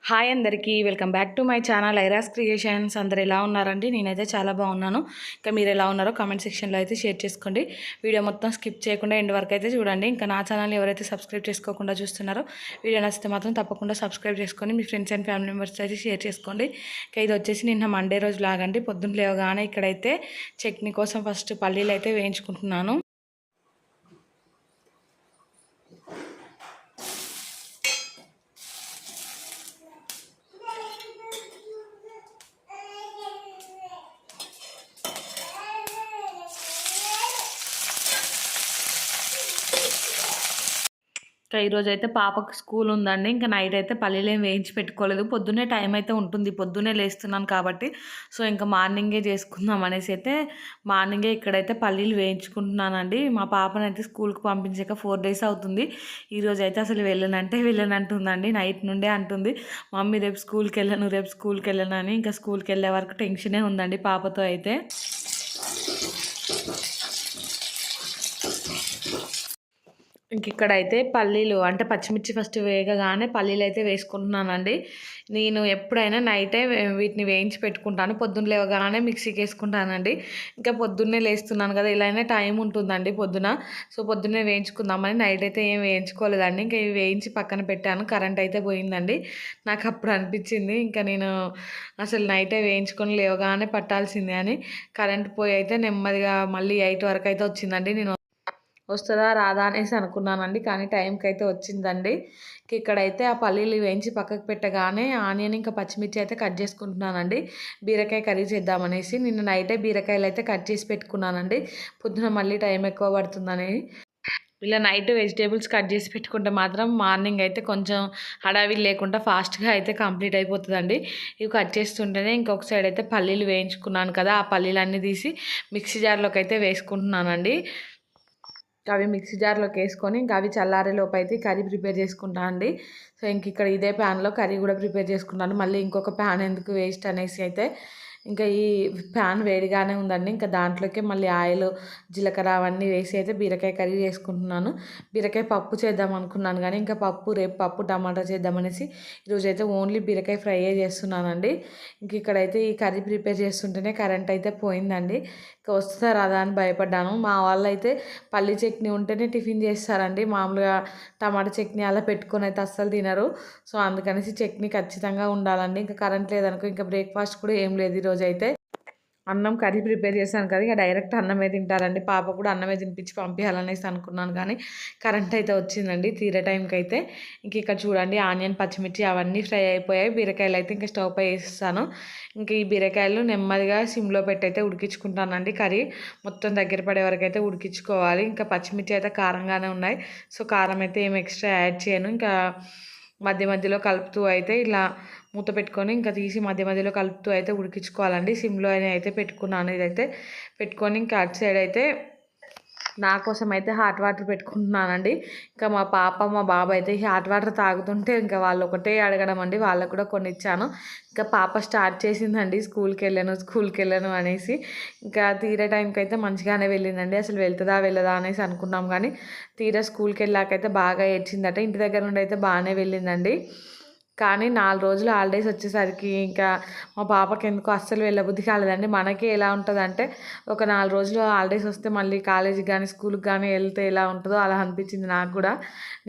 Hi అందరికీ welcome back to my channel Airas creations. అందరు ఎలా ఉన్నారండి? నేనైతే చాలా బాగున్నాను. ఇంకా మీరు ఎలా ఉన్నారో కామెంట్ సెక్షన్లో అయితే షేర్ చేసుకోండి. వీడియో మొత్తం స్కిప్ చేయకుండా ఎండ్ వరకు అయితే చూడండి. ఇంకా నా ఛానల్ ఎవరైతే సబ్స్క్రైబ్ చేసుకోకుండా చూస్తున్నారో వీడియో నచ్చితే మాత్రం తప్పకుండా సబ్స్క్రైబ్ చేసుకొని మీ ఫ్రెండ్స్ అండ్ ఫ్యామిలీ మెంబర్స్ అయితే షేర్ చేసుకోండి. ఇంకా ఇది వచ్చేసి నిన్న మండే రోజు లాగండి. పొద్దున్న లేవగానే ఇక్కడైతే చట్నీ కోసం ఫస్ట్ పల్లీలు అయితే వేయించుకుంటున్నాను. ఇంకా ఈరోజు అయితే పాపకు స్కూల్ ఉందండి. ఇంకా నైట్ అయితే పల్లీలు ఏం వేయించి పెట్టుకోలేదు. పొద్దున్నే టైం అయితే ఉంటుంది, పొద్దున్నే లేస్తున్నాను కాబట్టి సో ఇంకా మార్నింగే చేసుకుందాం అనేసి అయితే మార్నింగే ఇక్కడైతే పల్లీలు వేయించుకుంటున్నానండి. మా పాపను అయితే స్కూల్కి పంపించాక 4 days అవుతుంది. ఈరోజు అయితే అసలు వెళ్ళనంటుందండి. నైట్ నుండే అంటుంది, మమ్మీ రేపు స్కూల్కి వెళ్ళను అని. ఇంకా స్కూల్కి వెళ్ళే వరకు టెన్షనే ఉందండి పాపతో అయితే. ఇంక ఇక్కడైతే పల్లీలు అంటే పచ్చిమిర్చి ఫస్ట్ వేగగానే పల్లీలు అయితే వేసుకుంటున్నానండి. నేను ఎప్పుడైనా నైటే వీటిని వేయించి పెట్టుకుంటాను, పొద్దున్న లేవగానే మిక్సీకి వేసుకుంటానండి. ఇంకా పొద్దున్నే లేస్తున్నాను కదా, ఇలానే టైం ఉంటుందండి పొద్దున. సో పొద్దున్నే వేయించుకుందామని నైట్ అయితే ఏం వేయించుకోలేదండి. ఇంకా ఇవి వేయించి పక్కన పెట్టాను. కరెంట్ అయితే పోయిందండి. నాకు అప్పుడు అనిపించింది ఇంకా నేను అసలు నైటే వేయించుకొని లేవగానే పట్టాల్సిందే అని. కరెంట్ పోయి అయితే నెమ్మదిగా మళ్ళీ 8 వరకు అయితే వచ్చిందండి. నేను వస్తుందా రాదా అనేసి అనుకున్నానండి, కానీ టైంకి అయితే వచ్చిందండి. ఇక్కడైతే ఆ పల్లీలు వేయించి పక్కకు పెట్టగానే ఆనియన్ ఇంకా పచ్చిమిర్చి అయితే కట్ చేసుకుంటున్నానండి. బీరకాయ కర్రీ చేద్దామనేసి నిన్న నైటే బీరకాయలు అయితే కట్ చేసి పెట్టుకున్నానండి. పొద్దున మళ్ళీ టైం ఎక్కువ పడుతుందని. ఇలా నైట్ వెజిటేబుల్స్ కట్ చేసి పెట్టుకుంటే మాత్రం మార్నింగ్ అయితే కొంచెం హడావిడి లేకుండా ఫాస్ట్గా అయితే కంప్లీట్ అయిపోతుందండి. ఇవి కట్ చేస్తుంటేనే ఇంకొక సైడ్ అయితే పల్లీలు వేయించుకున్నాను కదా, ఆ పల్లీలన్నీ తీసి మిక్సీ జార్లోకి అయితే వేసుకుంటున్నానండి. అవి మిక్సీ జార్లోకి వేసుకొని ఇంకా అవి చల్లారేలోపు అయితే కర్రీ ప్రిపేర్ చేసుకుంటాను అండి. సో ఇంక ఇక్కడ ఇదే ప్యాన్లో కర్రీ కూడా ప్రిపేర్ చేసుకుంటాను. మళ్ళీ ఇంకొక ప్యాన్ ఎందుకు వేస్ట్ అనేసి అయితే ఇంకా ఈ ప్యాన్ వేడిగానే ఉందండి. ఇంకా దాంట్లోకి మళ్ళీ ఆయిల్, జీలకర్ర అవన్నీ వేసి అయితే బీరకాయ కర్రీ చేసుకుంటున్నాను. బీరకాయ పప్పు చేద్దాం అనుకున్నాను కానీ ఇంకా రేపు పప్పు టమాటా చేద్దామనేసి ఈరోజు అయితే ఓన్లీ బీరకాయ ఫ్రైయే చేస్తున్నానండి. ఇంక ఇక్కడైతే ఈ కర్రీ ప్రిపేర్ చేస్తుంటేనే కరెంట్ అయితే పోయిందండి. ఇంకా వస్తుందా రాదా అని భయపడ్డాను. మా వాళ్ళు అయితే పల్లి చట్నీ ఉంటేనే టిఫిన్ చేస్తారండి. మామూలుగా టమాటా చట్నీ అలా పెట్టుకొని అయితే అస్సలు తినరు. సో అందుకనేసి చట్నీ ఖచ్చితంగా ఉండాలండి. ఇంకా కరెంట్ లేదనుకో ఇంకా బ్రేక్ఫాస్ట్ కూడా ఏం లేదు ఈరోజు అయితే. అన్నం కర్రీ ప్రిపేర్ చేశాను కదా, ఇక డైరెక్ట్ అన్నమే తింటారండి. పాప కూడా అన్నమే తినిపించి పంపించాలనేసి అనుకున్నాను కానీ కరెంట్ అయితే వచ్చిందండి తీరే టైంకి అయితే. ఇంక ఇక్కడ చూడండి ఆనియన్ పచ్చిమిర్చి అవన్నీ ఫ్రై అయిపోయాయి. బీరకాయలు అయితే ఇంకా స్టవ్ పై వేస్తాను. ఇంక ఈ బీరకాయలు నెమ్మదిగా సిమ్లో పెట్టి అయితే ఉడికించుకుంటానండి. కర్రీ మొత్తం దగ్గర పడే వరకు అయితే ఉడికించుకోవాలి. ఇంకా పచ్చిమిర్చి అయితే కారంగానే ఉన్నాయి, సో కారం అయితే ఏం ఎక్స్ట్రా యాడ్ చేయను. ఇంకా మధ్య మధ్యలో కలుపుతూ అయితే ఇలా మూత పెట్టుకొని ఇంకా తీసి మధ్య మధ్యలో కలుపుతూ అయితే ఉడికించుకోవాలండి. సిమ్లో అయితే పెట్టుకున్నాను. ఇదైతే పెట్టుకొని ఇంకా అటు సైడ్ అయితే నా కోసం అయితే హాట్ వాటర్ పెట్టుకుంటున్నానండి. ఇంకా మా పాప మా బాబు అయితే హాట్ వాటర్ తాగుతుంటే ఇంకా వాళ్ళు ఒకటే అడగడం అండి. వాళ్ళకు కూడా కొన్ని ఇచ్చాను. ఇంకా పాప స్టార్ట్ చేసిందండి స్కూల్కి వెళ్ళాను అనేసి. ఇంకా తీరే టైంకి అయితే మంచిగానే వెళ్ళిందండి. అసలు వెళ్తుందా వెళ్ళదా అనేసి అనుకున్నాం కానీ తీరా స్కూల్కి వెళ్ళాకైతే బాగా ఏడ్చిందట. ఇంటి దగ్గర నుండి అయితే బాగానే వెళ్ళిందండి. కానీ 4 రోజులు హాలిడేస్ వచ్చేసరికి ఇంకా మా పాపకి ఎందుకో అస్సలు వెళ్ళబుద్ధి కాలేదండి. మనకి ఎలా ఉంటుందంటే ఒక 4 రోజులు హాలిడేస్ వస్తే మళ్ళీ కాలేజీకి కానీ స్కూల్కి కానీ వెళ్తే ఎలా ఉంటుందో అలా అనిపించింది నాకు కూడా.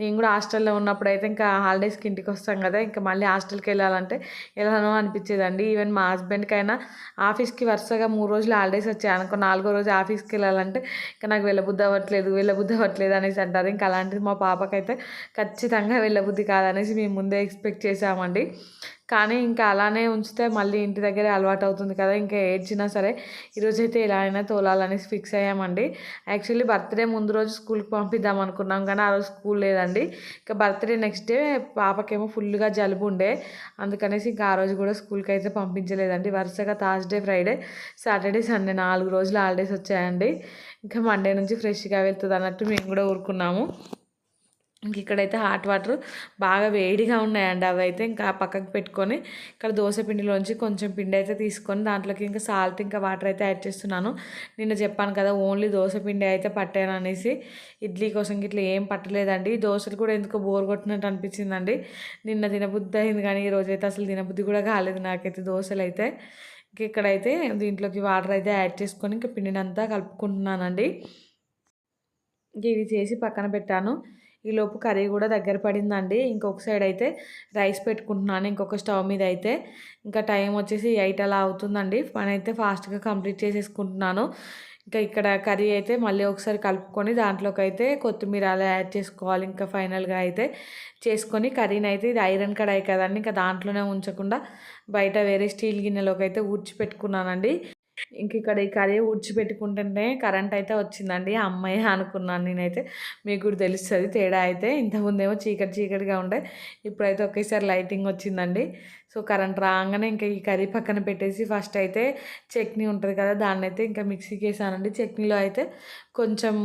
నేను కూడా హాస్టల్లో ఉన్నప్పుడైతే ఇంకా హాలిడేస్కి ఇంటికి వస్తాం కదా, ఇంకా మళ్ళీ హాస్టల్కి వెళ్ళాలంటే ఎలానో అనిపించేదండి. ఈవెన్ మా హస్బెండ్కైనా ఆఫీస్కి వరుసగా 3 రోజులు హాలిడేస్ వచ్చాయి అనుకో, 4వ రోజు ఆఫీస్కి వెళ్ళాలంటే ఇంకా నాకు వెళ్ళబుద్ధి అవ్వట్లేదు అనేసి అంటారు. ఇంకా అలాంటిది మా పాపకైతే ఖచ్చితంగా వెళ్ళబుద్ధి కాదనేసి మేము ముందే ఎక్స్పెక్ట్ చేసామండి. కానీ ఇంకా అలానే ఉంచితే మళ్ళీ ఇంటి దగ్గరే అలవాటు అవుతుంది కదా, ఇంకా ఏడ్చినా సరే ఈరోజైతే ఎలా అయినా తోలాలనేసి ఫిక్స్ అయ్యామండి. యాక్చువల్లీ బర్త్డే ముందు రోజు స్కూల్కి పంపిద్దాం అనుకున్నాం కానీ ఆ రోజు స్కూల్ లేదండి. ఇంకా బర్త్డే నెక్స్ట్ డే పాపకేమో ఫుల్గా జలుబు ఉండే, అందుకనేసి ఇంకా ఆ రోజు కూడా స్కూల్కి అయితే పంపించలేదండి. వరుసగా థర్స్డే, ఫ్రైడే, సాటర్డే, సండే 4 రోజులు హాలిడేస్ వచ్చాయండి. ఇంకా మండే నుంచి ఫ్రెష్గా వెళ్తుంది అన్నట్టు మేము కూడా ఊరుకున్నాము. ఇంక ఇక్కడైతే హాట్ వాటర్ బాగా వేడిగా ఉన్నాయండి. అవైతే ఇంకా పక్కకు పెట్టుకొని ఇక్కడ దోస పిండిలోంచి కొంచెం పిండి అయితే తీసుకొని దాంట్లోకి ఇంకా సాల్ట్ ఇంకా వాటర్ అయితే యాడ్ చేస్తున్నాను. నిన్న చెప్పాను కదా ఓన్లీ దోస పిండి అయితే పట్టాను అనేసి. ఇడ్లీ కోసం ఇట్లా ఏం పట్టలేదండి. దోశలు కూడా ఎందుకో బోర్ కొట్టినట్టు అనిపించిందండి. నిన్న తినబుద్ధి అయింది కానీ ఈరోజైతే అసలు తినబుద్ధి కూడా కాలేదు నాకైతే దోశలు అయితే. ఇంక ఇక్కడైతే దీంట్లోకి వాటర్ అయితే యాడ్ చేసుకొని ఇంకా పిండినంతా కలుపుకుంటున్నానండి. ఇంక ఇది చేసి పక్కన పెట్టాను. ఈలోపు కర్రీ కూడా దగ్గర పడిందండి. ఇంకొక సైడ్ అయితే రైస్ పెట్టుకుంటున్నాను ఇంకొక స్టవ్ మీద అయితే. ఇంకా టైం వచ్చేసి 8 అలా అవుతుందండి. పని అయితే ఫాస్ట్గా కంప్లీట్ చేసేసుకుంటున్నాను. ఇంకా ఇక్కడ కర్రీ అయితే మళ్ళీ ఒకసారి కలుపుకొని దాంట్లోకి అయితే కొత్తిమీర అలా యాడ్ చేసుకోవాలి. ఇంకా ఫైనల్గా అయితే చేసుకొని కర్రీని అయితే ఇది ఐరన్ కడాయి కదండి, ఇంకా దాంట్లోనే ఉంచకుండా బయట వేరే స్టీల్ గిన్నెలోకి అయితే ఊడ్చి పెట్టుకున్నానండి. ఇంక ఇక్కడ ఈ కర్రీ ఊడ్చిపెట్టుకుంటుంటే కరెంట్ అయితే వచ్చిందండి. అమ్మాయి అనుకున్నాను నేనైతే. మీకు కూడా తెలుస్తుంది తేడా అయితే. ఇంతకుముందేమో చీకటి చీకటిగా ఉండే, ఇప్పుడైతే ఒకేసారి లైటింగ్ వచ్చిందండి. సో కరెంట్ రాగానే ఇంకా ఈ కర్రీ పక్కన పెట్టేసి ఫస్ట్ అయితే చట్నీ ఉంటుంది కదా దాన్ని అయితే ఇంకా మిక్సీకి వేసానండి. చట్నీలో అయితే కొంచెం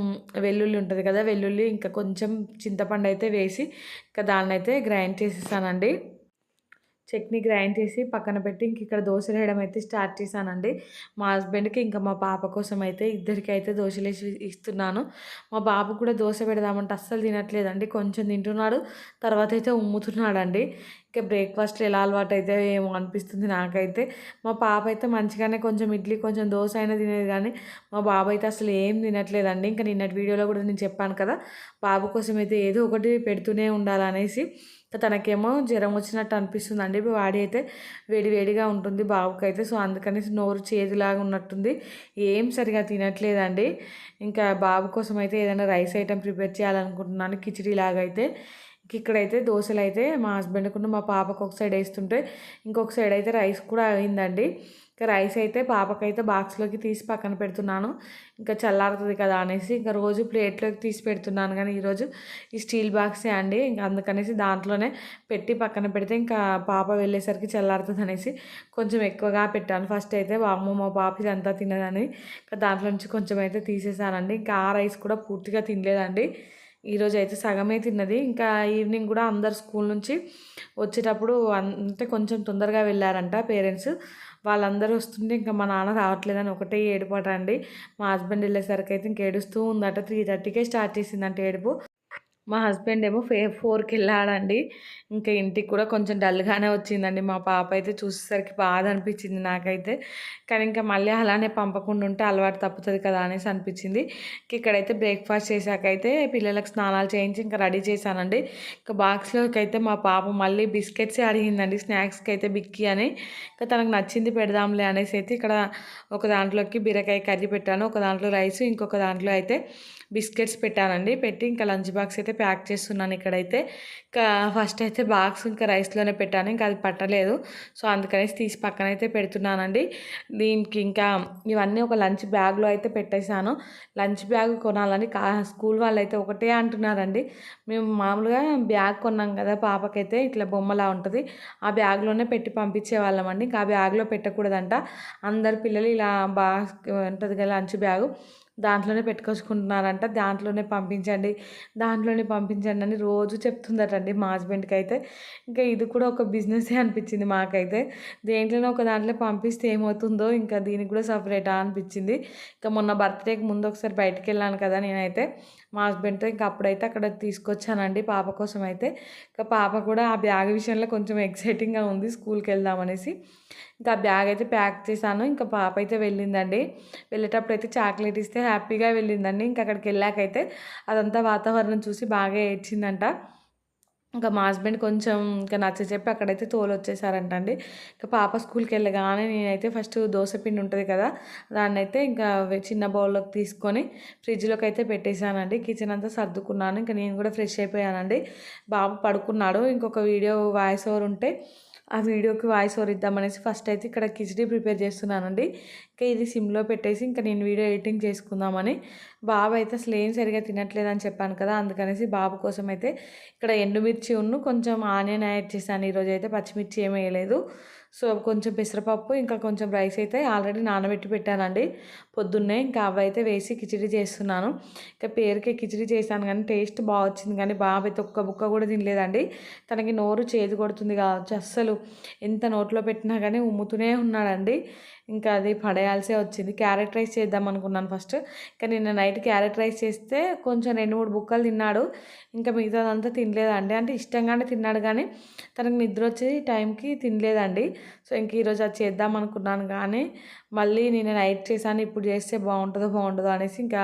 వెల్లుల్లి ఉంటుంది కదా, వెల్లుల్లి ఇంకా కొంచెం చింతపండు అయితే వేసి ఇంకా దాన్ని అయితే గ్రైండ్ చేసేసానండి. చట్నీ గ్రైండ్ చేసి పక్కన పెట్టి ఇంక ఇక్కడ దోశలు వేయడం అయితే స్టార్ట్ చేశానండి. మా హస్బెండ్కి ఇంకా మా పాప కోసం అయితే ఇద్దరికి అయితే దోశలు వేసి ఇస్తున్నాను. మా బాబు కూడా దోశ పెడదామంటే అస్సలు తినట్లేదండి. కొంచెం తింటున్నాడు, తర్వాత అయితే ఉమ్ముతున్నాడండి. ఇంకా బ్రేక్ఫాస్ట్లో ఎలా అలవాటు అయితే ఏమో అనిపిస్తుంది నాకైతే. మా పాప అయితే మంచిగానే కొంచెం ఇడ్లీ కొంచెం దోశ అయినా తినేది కానీ మా బాబు అయితే అసలు ఏం తినట్లేదండి. ఇంకా నిన్నటి వీడియోలో కూడా నేను చెప్పాను కదా, బాబు కోసం అయితే ఏదో ఒకటి పెడుతూనే ఉండాలనేసి. తనకేమో జ్వరం వచ్చినట్టు అనిపిస్తుందండి. బాడీ అయితే వేడి వేడిగా ఉంటుంది బాబుకైతే. సో అందుకనేసి నోరు చేదులాగా ఉన్నట్టుంది, ఏం సరిగా తినట్లేదండి. ఇంకా బాబు కోసం అయితే ఏదైనా రైస్ ఐటెం ప్రిపేర్ చేయాలనుకుంటున్నాను, కిచిడి లాగా అయితే. ఇక్కడైతే దోశలు అయితే మా హస్బెండ్కు మా పాపకు ఒక సైడ్ వేస్తుంటే ఇంకొక సైడ్ అయితే రైస్ కూడా అయిందండి. ఇంకా రైస్ అయితే పాపకైతే బాక్స్లోకి తీసి పక్కన పెడుతున్నాను. ఇంకా చల్లారుతుంది కదా అనేసి ఇంకా రోజు ప్లేట్లోకి తీసి పెడుతున్నాను, కానీ ఈరోజు ఈ స్టీల్ బాక్సే అండి. ఇంకా అందుకనేసి దాంట్లోనే పెట్టి పక్కన పెడితే ఇంకా పాప వెళ్ళేసరికి చల్లారుతుంది అనేసి కొంచెం ఎక్కువగా పెట్టాను. ఫస్ట్ అయితే మా పాప ఇదంతా తినదని ఇంకా దాంట్లో నుంచి కొంచెం అయితే తీసేసానండి. ఇంకా ఆ రైస్ కూడా పూర్తిగా తినలేదండి. ఈరోజు అయితే సగమే తిన్నది. ఇంకా ఈవినింగ్ కూడా అందరు స్కూల్ నుంచి వచ్చేటప్పుడు అంటే కొంచెం తొందరగా వెళ్ళారంట పేరెంట్స్. వాళ్ళందరూ వస్తుంటే ఇంకా మా నాన్న రావట్లేదని ఒకటే ఏడుపాట అండి. మా హస్బెండ్ వెళ్ళేసరికి అయితే ఇంక ఏడుస్తూ ఉందట. 3:30కే స్టార్ట్ చేసిందంట ఏడుపు. మా హస్బెండ్ ఏమో 4కి వెళ్ళాడండి. ఇంకా ఇంటికి కూడా కొంచెం డల్గానే వచ్చిందండి. మా పాప అయితే చూసేసరికి బాధ అనిపించింది నాకైతే. కానీ ఇంకా మళ్ళీ అలానే పంపకుండా ఉంటే అలవాటు తప్పుతుంది కదా అనేసి అనిపించింది. ఇక్కడైతే బ్రేక్ఫాస్ట్ చేశాకైతే పిల్లలకు స్నానాలు చేయించి ఇంకా రెడీ చేశానండి. ఇంకా బాక్స్లోకి అయితే మా పాప మళ్ళీ బిస్కెట్సే అడిగిందండి. స్నాక్స్కి అయితే బిక్కీ అని. ఇంకా తనకు నచ్చింది పెడదాంలే అనేసి అయితే ఇక్కడ ఒక దాంట్లోకి బీరకాయ కర్రీ పెట్టాను, ఒక దాంట్లో రైస్, ఇంకొక దాంట్లో అయితే బిస్కెట్స్ పెట్టానండి. పెట్టి ఇంకా లంచ్ బాక్స్ అయితే ప్యాక్ చేస్తున్నాను. ఇక్కడైతే ఇంకా ఫస్ట్ అయితే బాక్స్ ఇంకా రైస్లోనే పెట్టాను, ఇంకా అది పట్టలేదు. సో అందుకనేసి తీసి పక్కన అయితే పెడుతున్నానండి. దీనికి ఇంకా ఇవన్నీ ఒక లంచ్ బ్యాగ్లో అయితే పెట్టేశాను. లంచ్ బ్యాగ్ కొనాలని స్కూల్ వాళ్ళు అయితే ఒకటే అంటున్నారండి. మేము మామూలుగా బ్యాగ్ కొన్నాం కదా పాపకైతే, ఇట్లా బొమ్మలా ఉంటుంది, ఆ బ్యాగ్లోనే పెట్టి పంపించే వాళ్ళమండి. ఇంకా ఆ బ్యాగ్లో పెట్టకూడదంట. అందరు పిల్లలు ఇలా ఉంటుంది కదా లంచ్ బ్యాగు, దాంట్లోనే పెట్టుకొచ్చుకుంటున్నారంట. దాంట్లోనే పంపించండి అని రోజు చెప్తుందటండి మా హస్బెండ్కి అయితే. ఇంకా ఇది కూడా ఒక బిజినెసే అనిపించింది మాకైతే. దేంట్లోనే ఒక దాంట్లో పంపిస్తే ఏమవుతుందో, ఇంకా దీనికి కూడా సపరేటా అనిపించింది. ఇంకా మొన్న బర్త్డేకి ముందు ఒకసారి బయటికి వెళ్ళాను కదా నేనైతే మా హస్బెండ్తో, ఇంకా అప్పుడైతే అక్కడ తీసుకొచ్చానండి పాప కోసం అయితే. ఇంకా పాప కూడా ఆ బ్యాగ్ విషయంలో కొంచెం ఎక్సైటింగ్గా ఉంది స్కూల్కి వెళ్దామనేసి. ఇంకా ఆ బ్యాగ్ అయితే ప్యాక్ చేశాను. ఇంకా పాప అయితే వెళ్ళిందండి. వెళ్ళేటప్పుడు అయితే చాక్లెట్ ఇస్తే హ్యాపీగా వెళ్ళిందండి. ఇంకా అక్కడికి వెళ్ళాకైతే అదంతా వాతావరణం చూసి బాగా ఏడ్చిందంట. ఇంకా మా హస్బెండ్ కొంచెం ఇంకా నచ్చచెప్పి అక్కడైతే తోలొచ్చేసారంట అండి. ఇంకా పాప స్కూల్కి వెళ్ళగానే నేనైతే ఫస్ట్ దోశ పిండి ఉంటుంది కదా, దాన్ని అయితే ఇంకా చిన్న బౌల్లోకి తీసుకొని ఫ్రిడ్జ్లోకి అయితే పెట్టేశానండి. కిచెన్ అంతా సర్దుకున్నాను. ఇంకా నేను కూడా ఫ్రెష్ అయిపోయానండి. బాబు పడుకున్నాడు. ఇంకొక వీడియో వాయిస్ ఓవర్ ఉంటే ఆ వీడియోకి వాయిస్ ఓవర్ ఇద్దామనేసి ఫస్ట్ అయితే ఇక్కడ కిచిడి ప్రిపేర్ చేస్తున్నానండి. ఇంకా ఇది సిమ్లో పెట్టేసి ఇంకా నేను వీడియో ఎడిటింగ్ చేసుకుందామని. బాబు అయితే అసలు ఏం సరిగ్గా తినట్లేదని చెప్పాను కదా, అందుకనేసి బాబు కోసం అయితే ఇక్కడ ఎండుమిర్చి కొంచెం ఆనియన్ యాడ్ చేశాను. ఈరోజు అయితే పచ్చిమిర్చి ఏమీ వేయలేదు. సో కొంచెం పెసరపప్పు ఇంకా కొంచెం రైస్ అయితే ఆల్రెడీ నానబెట్టి పెట్టానండి పొద్దున్నే. ఇంకా అవి అయితే వేసి కిచిడి చేస్తున్నాను. ఇంకా పేరుకే కిచిడి చేశాను కానీ టేస్ట్ బాగా వచ్చింది, కానీ బాబు అయితే ఒక్క బుక్క కూడా తినలేదండి. తనకి నోరు చేదు కొడుతుంది కావచ్చు, అస్సలు ఎంత నోట్లో పెట్టినా కానీ ఉమ్ముతూనే ఉన్నాడండి. ఇంకా అది పడేయాల్సే వచ్చింది. క్యారెట్ రైస్ చేద్దాం అనుకున్నాను ఫస్ట్. ఇంకా నిన్న నైట్ క్యారెట్ రైస్ చేస్తే కొంచెం 2-3 బుక్కలు తిన్నాడు. ఇంకా మిగతాదంతా తినలేదండి. అంటే ఇష్టంగానే తిన్నాడు కానీ తనకు నిద్ర వచ్చే టైంకి తినలేదండి. సో ఇంక ఈరోజు అది చేద్దాం అనుకున్నాను కానీ మళ్ళీ నేను నైట్ చేశాను, ఇప్పుడు చేస్తే బాగుంటుందో అనేసి ఇంకా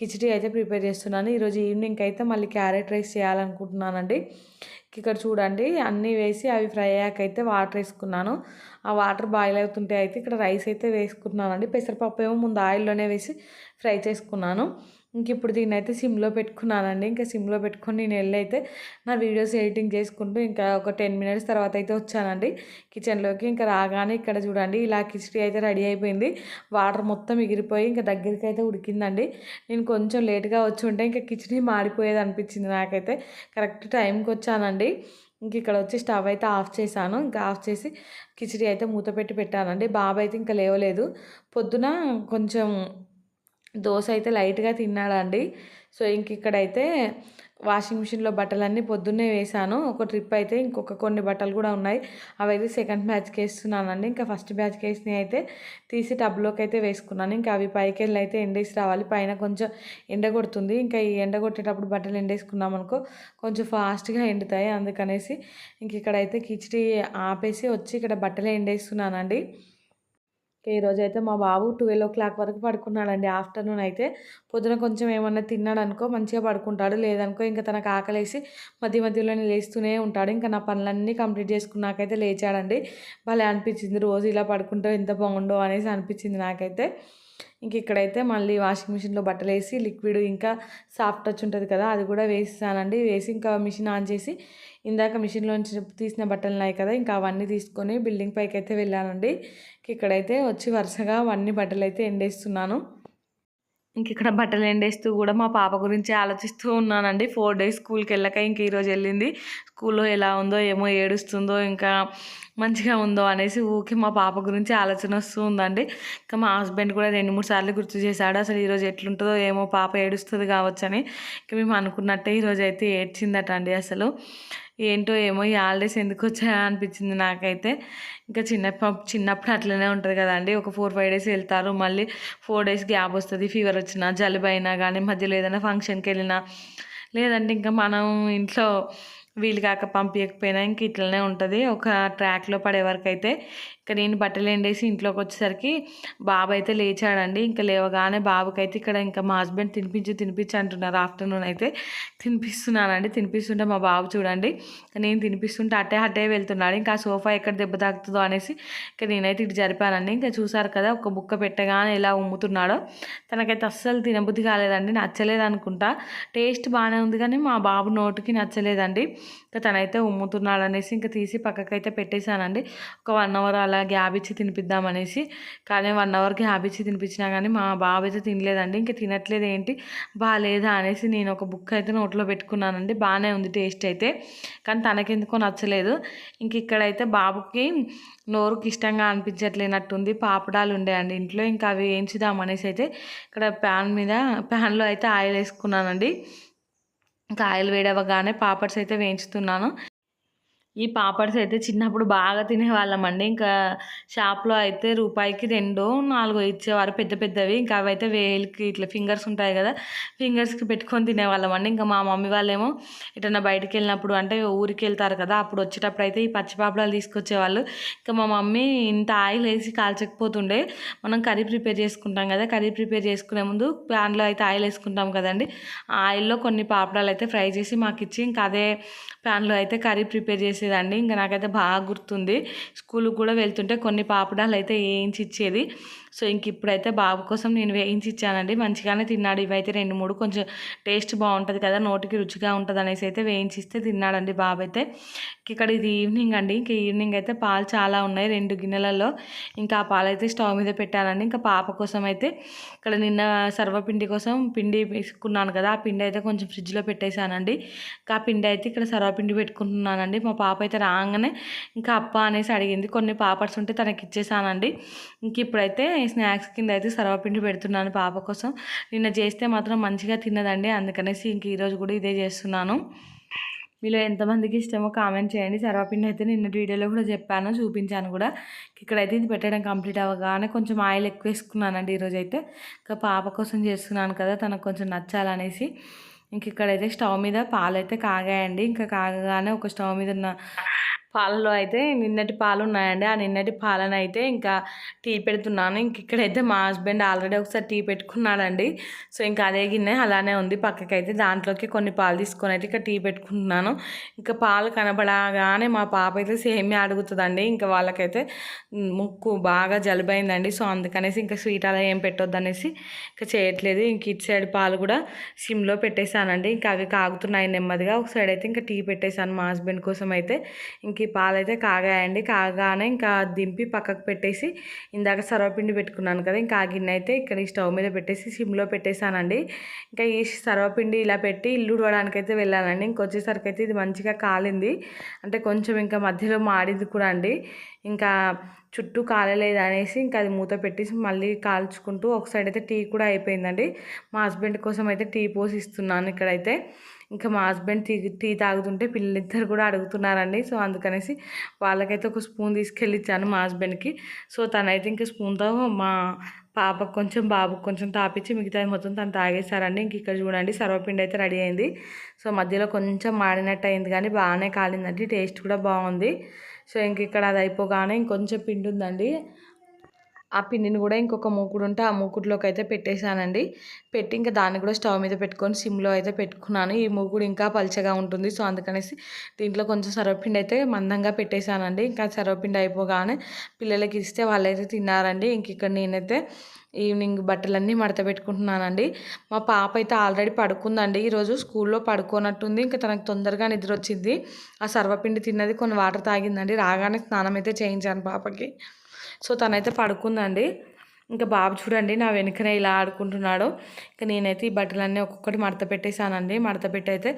కిచిడి అయితే ప్రిపేర్ చేస్తున్నాను. ఈరోజు ఈవినింగ్ అయితే మళ్ళీ క్యారెట్ రైస్ చేయాలనుకుంటున్నానండి. ఇక్కడ చూడండి అన్నీ వేసి అవి ఫ్రై అయ్యాక అయితే వాటర్ వేసుకున్నాను. ఆ వాటర్ బాయిల్ అవుతుంటే అయితే ఇక్కడ రైస్ అయితే వేసుకుంటున్నానండి. పెసరపప్పు ఏమో ముందు ఆయిల్లోనే వేసి ఫ్రై చేసుకున్నాను. ఇంక ఇప్పుడు దీన్ని అయితే సిమ్లో పెట్టుకున్నానండి. ఇంకా సిమ్లో పెట్టుకొని నేను అయితే నా వీడియోస్ ఎడిటింగ్ చేసుకుంటూ ఇంకా ఒక 10 మినిట్స్ తర్వాత అయితే వచ్చానండి కిచెన్లోకి. ఇంకా రాగానే ఇక్కడ చూడండి ఇలా కిచిడి అయితే రెడీ అయిపోయింది. వాటర్ మొత్తం ఎగిరిపోయి ఇంకా దగ్గరికి అయితే ఉడికిందండి. నేను కొంచెం లేట్గా వచ్చి ఉంటే ఇంకా కిచిడి మాడిపోయేది అనిపించింది నాకైతే. కరెక్ట్ టైంకి వచ్చానండి. ఇంక ఇక్కడ వచ్చి స్టవ్ అయితే ఆఫ్ చేశాను. ఇంకా ఆఫ్ చేసి కిచిడి అయితే మూత పెట్టి పెట్టానండి. బాబు అయితే ఇంకా లేవలేదు. పొద్దున కొంచెం దోశ అయితే లైట్గా తిన్నాడండి. సో ఇంక ఇక్కడైతే వాషింగ్ మిషన్లో బట్టలన్నీ పొద్దున్నే వేశాను. ఒక ట్రిప్ అయితే ఇంకొక కొన్ని బట్టలు కూడా ఉన్నాయి, అవైతే సెకండ్ బ్యాచ్కి వేస్తున్నానండి. ఇంకా ఫస్ట్ బ్యాచ్కి వేసినవి అయితే తీసి టబ్లోకి అయితే వేసుకున్నాను. ఇంకా అవి పైకి వెళ్ళి అయితే ఎండేసి రావాలి. పైన కొంచెం ఎండ కొడుతుంది. ఇంకా ఈ ఎండ కొట్టేటప్పుడు బట్టలు ఎండేసుకున్నాం అనుకో కొంచెం ఫాస్ట్గా ఎండుతాయి. అందుకనేసి ఇంక ఇక్కడైతే కిచిడి ఆపేసి వచ్చి ఇక్కడ బట్టలు ఎండేస్తున్నానండి. ఈరోజు అయితే మా బాబు 12 వరకు పడుకున్నాడండి. ఆఫ్టర్నూన్ అయితే పొద్దున కొంచెం ఏమన్నా తిన్నాడు అనుకో మంచిగా పడుకుంటాడు, లేదనుకో ఇంకా తనకు ఆకలేసి మధ్యలోనే లేస్తూనే ఉంటాడు. ఇంకా నా పనులన్నీ కంప్లీట్ చేసుకున్నాకైతే లేచాడండి. భలే అనిపించింది, రోజు ఇలా పడుకుంటే ఎంత బాగుండో అనేసి అనిపించింది నాకైతే. ఇంక ఇక్కడైతే మళ్ళీ వాషింగ్ మిషన్లో బట్టలు వేసి లిక్విడ్ ఇంకా సాఫ్ట్ టచ్ ఉంటుంది కదా అది కూడా వేసానండి. వేసి ఇంకా మిషన్ ఆన్ చేసి ఇందాక మిషన్లోంచి తీసిన బట్టలు ఉన్నాయి కదా ఇంకా అవన్నీ తీసుకొని బిల్డింగ్ పైకి అయితే వెళ్ళానండి. ఇక్కడైతే వచ్చి వరుసగా అవన్నీ బట్టలు అయితే ఎండేస్తున్నాను. ఇంక ఇక్కడ బట్టలు ఎండేస్తూ కూడా మా పాప గురించి ఆలోచిస్తూ ఉన్నానండి. 4 డేస్ స్కూల్కి వెళ్ళక ఇంక ఈరోజు వెళ్ళింది. స్కూల్లో ఎలా ఉందో ఏమో, ఏడుస్తుందో ఇంకా మంచిగా ఉందో అనేసి ఊరికి మా పాప గురించి ఆలోచన వస్తూ ఉందండి. ఇంకా మా హస్బెండ్ కూడా 2-3 సార్లు గుర్తు చేశాడు, అసలు ఈరోజు ఎట్లుంటుందో ఏమో, పాప ఏడుస్తుంది కావచ్చని. ఇంకా మేము అనుకున్నట్టే ఈరోజు అయితే ఏడ్చిందట అండి. అసలు ఏంటో ఏమో ఈ హాలిడేస్ ఎందుకు వచ్చాయా అనిపించింది నాకైతే. ఇంకా చిన్నప్పుడు అట్లనే ఉంటుంది కదండి, ఒక 4-5 డేస్ వెళ్తారు, మళ్ళీ 4 డేస్ గ్యాప్ వస్తుంది. ఫీవర్ వచ్చినా జలుబు అయినా కానీ మధ్యలో ఏదైనా ఫంక్షన్కి వెళ్ళినా లేదంటే ఇంకా మనం ఇంట్లో వీలు కాక పంపించకపోయినా ఇంక ఇట్లనే ఉంటుంది. ఒక ట్రాక్లో పడే వరకు అయితే ఇంకా నేను బట్టలు ఎండేసి ఇంట్లోకి వచ్చేసరికి బాబు అయితే లేచాడండి. ఇంకా లేవగానే బాబుకైతే ఇక్కడ ఇంకా మా హస్బెండ్ తినిపించి అంటున్నారు. ఆఫ్టర్నూన్ అయితే తినిపిస్తున్నానండి. తినిపిస్తుంటే మా బాబు చూడండి నేను తినిపిస్తుంటే అట్టే వెళ్తున్నాడు. ఇంకా ఆ సోఫా ఎక్కడ దెబ్బ తాకుతుందో అనేసి ఇంకా నేనైతే ఇటు జరిపానండి. ఇంకా చూసారు కదా ఒక బుక్క పెట్టగానే ఎలా ఉమ్ముతున్నాడో. తనకైతే అస్సలు తినబుద్ధి కాలేదండి, నచ్చలేదు అనుకుంటా. టేస్ట్ బాగానే ఉంది కానీ మా బాబు నోటికి నచ్చలేదండి. ఇంకా తనైతే ఉమ్ముతున్నాడు అనేసి ఇంకా తీసి పక్కకైతే పెట్టేశానండి. ఒక 1 అవర్ అలా గ్యాప్ ఇచ్చి తినిపిద్దామనేసి. కానీ 1 అవర్ గ్యాప్ ఇచ్చి తినిపించినా కానీ మా బాబు అయితే తినలేదండి. ఇంకా తినట్లేదు ఏంటి బాగాలేదా అనేసి నేను ఒక బుక్ అయితే నోట్లో పెట్టుకున్నానండి. బాగానే ఉంది టేస్ట్ అయితే, కానీ తనకెందుకో నచ్చలేదు. ఇంక ఇక్కడైతే బాబుకి నోరుకి ఇష్టంగా అనిపించట్లేనట్టుంది. పాపడాలు ఉండేయండి ఇంట్లో, ఇంకా అవి వేయించుదామనేసి అయితే ఇక్కడ ప్యాన్లో అయితే ఆయిల్ వేసుకున్నానండి. ఇంకా ఆయిల్ వేడవగానే పాపడ్స్ అయితే వేయించుతున్నాను. ఈ పాపడ్స్ అయితే చిన్నప్పుడు బాగా తినేవాళ్ళమండి. ఇంకా షాప్లో అయితే రూపాయికి 2-4 ఇచ్చేవారు పెద్దవి. ఇంకా అవైతే వేలికి ఇట్లా ఫింగర్స్ ఉంటాయి కదా, ఫింగర్స్కి పెట్టుకొని తినేవాళ్ళమండి. ఇంకా మా మమ్మీ వాళ్ళేమో ఎటన్నా బయటికి వెళ్ళినప్పుడు అంటే ఊరికి వెళ్తారు కదా, అప్పుడు వచ్చేటప్పుడు అయితే ఈ పచ్చి పాపడాలు తీసుకొచ్చేవాళ్ళు. ఇంకా మా మమ్మీ ఇంత ఆయిల్ వేసి కాల్చకపోతుండే. మనం కర్రీ ప్రిపేర్ చేసుకుంటాం కదా, కర్రీ ప్రిపేర్ చేసుకునే ముందు ప్యాన్లో అయితే ఆయిల్ వేసుకుంటాం కదండి, ఆ ఆయిల్లో కొన్ని పాపడాలు అయితే ఫ్రై చేసి మాకు ఇచ్చి ఇంకా అదే ప్యాన్లో అయితే కర్రీ ప్రిపేర్ చేసేది చేసేదండి. ఇంకా నాకైతే బాగా గుర్తుంది. స్కూల్కి కూడా వెళ్తుంటే కొన్ని పాపడాలు అయితే వేయించి ఇచ్చేది. సో ఇంక ఇప్పుడైతే బాబు కోసం నేను వేయించి ఇచ్చానండి. మంచిగానే తిన్నాడు. ఇవైతే 2, 3 కొంచెం టేస్ట్ బాగుంటుంది కదా, నోటికి రుచిగా ఉంటుంది అనేసి అయితే వేయించి ఇస్తే తిన్నాడండి బాబు అయితే. ఇక్కడ ఇది ఈవినింగ్ అండి. ఇంక ఈవినింగ్ అయితే పాలు చాలా ఉన్నాయి 2 గిన్నెలలో. ఇంకా ఆ పాలు అయితే స్టవ్ మీద పెట్టానండి. ఇంకా పాప కోసం అయితే ఇక్కడ నిన్న సర్వపిండి కోసం పిండి వేసుకున్నాను కదా, ఆ పిండి అయితే కొంచెం ఫ్రిడ్జ్లో పెట్టేశానండి. ఇంకా ఆ పిండి అయితే ఇక్కడ సర్వపిండి పెట్టుకుంటున్నానండి. మా పాప అయితే రాగానే ఇంకా అప్ప అనేసి అడిగింది. కొన్ని పాపడ్స్ ఉంటే తనకి ఇచ్చేసానండి. ఇంక ఇప్పుడైతే స్నాక్స్ కింద అయితే సర్వపిండి పెడుతున్నాను పాప కోసం. నిన్న చేస్తే మాత్రం మంచిగా తిన్నదండి. అందుకనేసి ఇంక ఈరోజు కూడా ఇదే చేస్తున్నాను. మీలో ఎంతమందికి ఇష్టమో కామెంట్ చేయండి. సర్వపిండి అయితే నిన్న వీడియోలో కూడా చెప్పాను, చూపించాను కూడా. ఇక్కడైతే ఇది పెట్టడం కంప్లీట్ అవ్వగానే కొంచెం ఆయిల్ ఎక్కువ వేసుకున్నానండి ఈరోజు అయితే. ఇంకా పాప కోసం చేస్తున్నాను కదా, తనకు కొంచెం నచ్చాలనేసి. ఇంక ఇక్కడైతే స్టవ్ మీద పాలైతే కాగాయండి. ఇంకా కాగగానే ఒక స్టవ్ మీద ఉన్న పాలలో అయితే నిన్నటి పాలు ఉన్నాయండి. ఆ నిన్నటి పాలను అయితే ఇంకా టీ పెడుతున్నాను. ఇంక ఇక్కడైతే మా హస్బెండ్ ఆల్రెడీ ఒకసారి టీ పెట్టుకున్నాడండి. సో ఇంకా అదే గిన్నె అలానే ఉంది పక్కకైతే. దాంట్లోకి కొన్ని పాలు తీసుకొని అయితే ఇక్కడ టీ పెట్టుకుంటున్నాను. ఇంకా పాలు కనబడగానే మా పాప అయితే సేమియా అడుగుతుందండి. ఇంకా వాళ్ళకైతే ముక్కు బాగా జలుబైందండి. సో అందుకనేసి ఇంకా స్వీట్ అలా ఏం పెట్టొద్దు అనేసి ఇంకా చేయట్లేదు. ఇంక ఇటు సైడ్ పాలు కూడా సిమ్లో పెట్టేశానండి. ఇంకా అవి కాగుతున్నాయి నెమ్మదిగా. ఒక సైడ్ అయితే ఇంకా టీ పెట్టేశాను మా హస్బెండ్ కోసం అయితే. ఇంక ఈ పాలు అయితే కాగాయండి. కాగానే ఇంకా దింపి పక్కకు పెట్టేసి ఇందాక సర్వపిండి పెట్టుకున్నాను కదా, ఇంకా ఆ గిన్నె అయితే ఇక్కడ ఈ స్టవ్ మీద పెట్టేసి సిమ్లో పెట్టేశానండి. ఇంకా ఈ సర్వపిండి ఇలా పెట్టి ఇల్లు ఉడవడానికి అయితే వెళ్ళానండి. ఇంకొచ్చేసరికి అయితే ఇది మంచిగా కాలింది. అంటే కొంచెం ఇంకా మధ్యలో మాడింది కూడా అండి. ఇంకా చుట్టూ కాలలేదు అనేసి ఇంకా అది మూత పెట్టేసి మళ్ళీ కాల్చుకుంటూ ఒక సైడ్ అయితే టీ కూడా అయిపోయిందండి. మా హస్బెండ్ కోసం అయితే టీ పోసి ఇస్తున్నాను ఇక్కడైతే. ఇంకా మా హస్బెండ్ టీ తాగుతుంటే పిల్లలిద్దరు కూడా అడుగుతున్నారండి. సో అందుకనేసి వాళ్ళకైతే ఒక స్పూన్ తీసుకెళ్ళి ఇచ్చాను మా హస్బెండ్కి. సో తనైతే ఇంకా స్పూన్తో మా పాపకు కొంచెం బాబుకు కొంచెం తాపించి మిగతాది మొత్తం తను తాగేశారండి. ఇంక ఇక్కడ చూడండి సర్వపిండి అయితే రెడీ అయింది. సో మధ్యలో కొంచెం మాడినట్టు అయింది కానీ బాగానే కాలిందండి. టేస్ట్ కూడా బాగుంది. సో ఇంక ఇక్కడ అది అయిపోగానే ఇంకొంచెం పిండి ఉందండి. ఆ పిండిని కూడా ఇంకొక మూకుడు ఉంటే ఆ మూకుడులోకి అయితే పెట్టేశానండి. పెట్టి ఇంకా దాన్ని కూడా స్టవ్ మీద పెట్టుకొని సిమ్లో అయితే పెట్టుకున్నాను. ఈ మూకుడు ఇంకా పల్చగా ఉంటుంది. సో అందుకనేసి దీంట్లో కొంచెం సర్వపిండి అయితే మందంగా పెట్టేశానండి. ఇంకా సర్వపిండి అయిపోగానే పిల్లలకి ఇస్తే వాళ్ళైతే తిన్నారండి. ఇంక ఇక్కడ నేనైతే ఈవినింగ్ బట్టలన్నీ మడత పెట్టుకుంటున్నానండి. మా పాప అయితే ఆల్రెడీ పడుకుందండి. ఈరోజు స్కూల్లో పడుకోనట్టుంది. ఇంకా తనకు తొందరగా నిద్ర వచ్చింది. ఆ సర్వపిండి తిన్నది, కొన్ని వాటర్ తాగిందండి. రాగానే స్నానం అయితే చేయించాను పాపకి. సో తనైతే పడుకుందండి. ఇంకా బాబు చూడండి నా వెనుకనే ఇలా ఆడుకుంటున్నాడు. ఇంకా నేనైతే ఈ బట్టలన్నీ ఒక్కొక్కటి మడత పెట్టేశానండి. మడత పెట్టి అయితే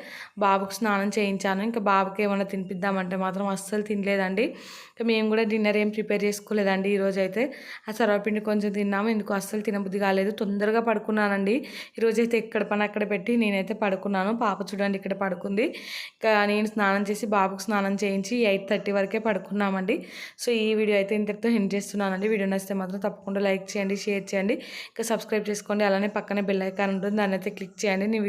బాబుకు స్నానం చేయించాను. ఇంకా బాబుకి ఏమైనా తినిపిద్దామంటే మాత్రం అస్సలు తినలేదండి. ఇంకా మేము కూడా డిన్నర్ ఏం ప్రిపేర్ చేసుకోలేదండి ఈరోజు అయితే. ఆ సర్వపిండి కొంచెం తిన్నాము. ఎందుకు అస్సలు తినబుద్ధి కాలేదు. తొందరగా పడుకున్నానండి. ఈరోజైతే ఎక్కడ పని అక్కడ పెట్టి నేనైతే పడుకున్నాను. పాప చూడండి ఇక్కడ పడుకుంది. ఇంకా నేను స్నానం చేసి బాబుకు స్నానం చేయించి 8:30 వరకే పడుకున్నామండి. సో ఈ వీడియో అయితే ఇంతటితో ఎండ్ చేస్తున్నానండి. వీడియో నచ్చితే మాత్రం తప్పకుండా లైక్ చేయండి, షేర్ చేయండి, ఇంకా సబ్స్క్రైబ్ చేసుకోండి. అలానే పక్కనే బెల్ ఐకాన్ ఉంటుంది, దాన్ని అయితే క్లిక్ చేయండి.